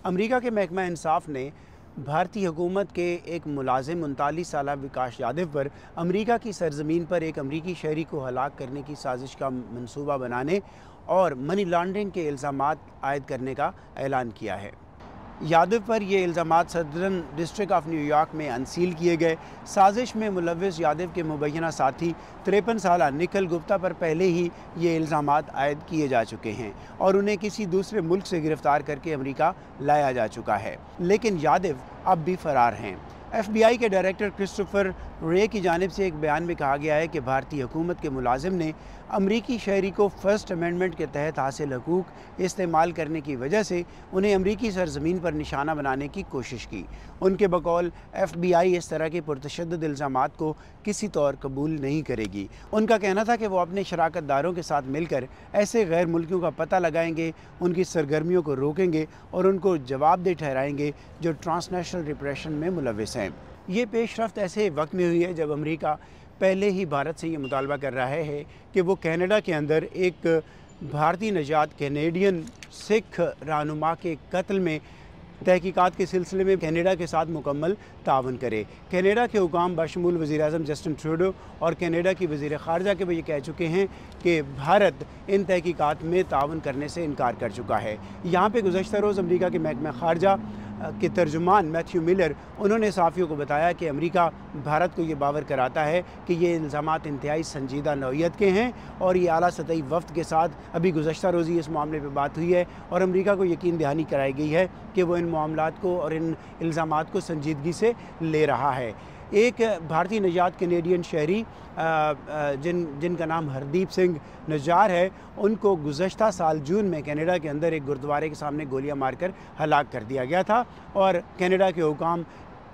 America के महकमा इंसाफ ने भारतीय हुकूमत के एक मुलाजिम 39 साला विकास यादव पर अमेरिका की सरजमीन पर एक अमरीकी शहरी को हलाक करने की साजिश का मंसूबा बनाने और मनी लॉन्ड्रिंग के इल्ज़ामात आयद करने का ऐलान किया है। यादव पर ये इल्ज़ामात सदर्न डिस्ट्रिक्ट ऑफ न्यूयॉर्क में अनसील किए गए। साजिश में मुलव्विस यादव के मुबैना साथी 53 साला निखिल गुप्ता पर पहले ही ये इल्ज़ामात आयद किए जा चुके हैं और उन्हें किसी दूसरे मुल्क से गिरफ़्तार करके अमेरिका लाया जा चुका है, लेकिन यादव अब भी फ़रार हैं। FBI के डायरेक्टर क्रिस्टोफर रे की जानिब से एक बयान में कहा गया है कि भारतीय हुकूमत के मुलाजिम ने अमरीकी शहरी को फर्स्ट अमेंडमेंट के तहत हासिल हकूक़ इस्तेमाल करने की वजह से उन्हें अमरीकी सरजमीन पर निशाना बनाने की कोशिश की। उनके बकौल FBI इस तरह के पुरतशद्दुद इल्ज़ामात को किसी तौर कबूल नहीं करेगी। उनका कहना था कि वो अपने शराकत दारों के साथ मिलकर ऐसे गैर मुल्कियों का पता लगाएंगे, उनकी सरगर्मियों को रोकेंगे और उनको जवाबदेह ठहराएंगे जो ट्रांसनेशनल रिप्रेशन में मुलव्विस हैं। ये पेशरफ्त ऐसे वक्त में हुई है जब अमेरिका पहले ही भारत से ये मुतालबा कर रहा है कि वो कनाडा के अंदर एक भारतीय नजात कैनेडियन सिख रहनुमा के कत्ल में तहकीकात के सिलसिले में कनाडा के साथ मुकम्मल तावन करे। कनाडा के हुकाम बशमूल वज़ीर-ए-आज़म जस्टिन ट्रूडो और कनाडा की वज़ीर ख़ारजा के भी ये कह चुके हैं कि भारत इन तहकीकात में तावन करने से इनकार कर चुका है। यहाँ पे गुज़श्ता रोज़ अमेरिका के महकमा ख़ारजा के तर्जुमान मैथ्यू मिलर उन्होंने सहाफ़ियों को बताया कि अमेरिका भारत को ये बावर कराता है कि ये इल्ज़ामात इंतहाई संजीदा नौइयत के हैं और ये आला सतही वफ़द के साथ अभी गुज़श्ता रोज़ी इस मामले पर बात हुई है और अमेरिका को यकीन दहानी कराई गई है कि वो इन मामलात को और इन इल्ज़ामात को संजीदगी से ले रहा है। एक भारतीय नजात कैनेडियन शहरी जिनका नाम हरदीप सिंह नजार है, उनको गुज़श्ता साल जून में कनाडा के अंदर एक गुरुद्वारे के सामने गोलियां मारकर हलाक कर दिया गया था और कनाडा के हुकाम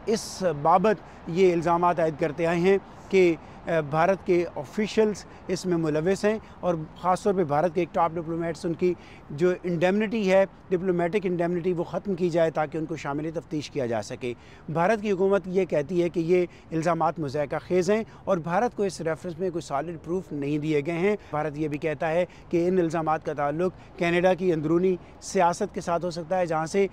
इस बाबत ये इल्ज़ामात आयद करते आए हैं कि भारत के ऑफिशियल्स इसमें मुलव्विस हैं और ख़ास तौर पे भारत के एक टॉप डिप्लोमेट्स, उनकी जो इंडेमनिटी है, डिप्लोमेटिक इंडेमनिटी, वो ख़त्म की जाए ताकि उनको शामिल तफ्तीश किया जा सके। भारत की हुकूमत ये कहती है कि ये इल्ज़ामात मुज़ायका ख़ेज़ हैं और भारत को इस रेफरेंस में कोई सॉलिड प्रूफ नहीं दिए गए हैं। भारत ये भी कहता है कि इन इल्ज़ामात का ताल्लुक कनाडा की अंदरूनी सियासत के साथ हो सकता है, जहाँ से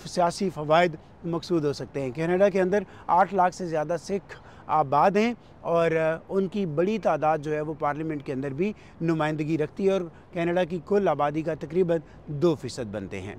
सियासी फ़वाइद मकसूद हो सकते हैं। कनाडा के अंदर 8 लाख से ज़्यादा सिख आबाद हैं और उनकी बड़ी तादाद जो है वो पार्लियामेंट के अंदर भी नुमाइंदगी रखती है और कनाडा की कुल आबादी का तकरीबन 2% बनते हैं।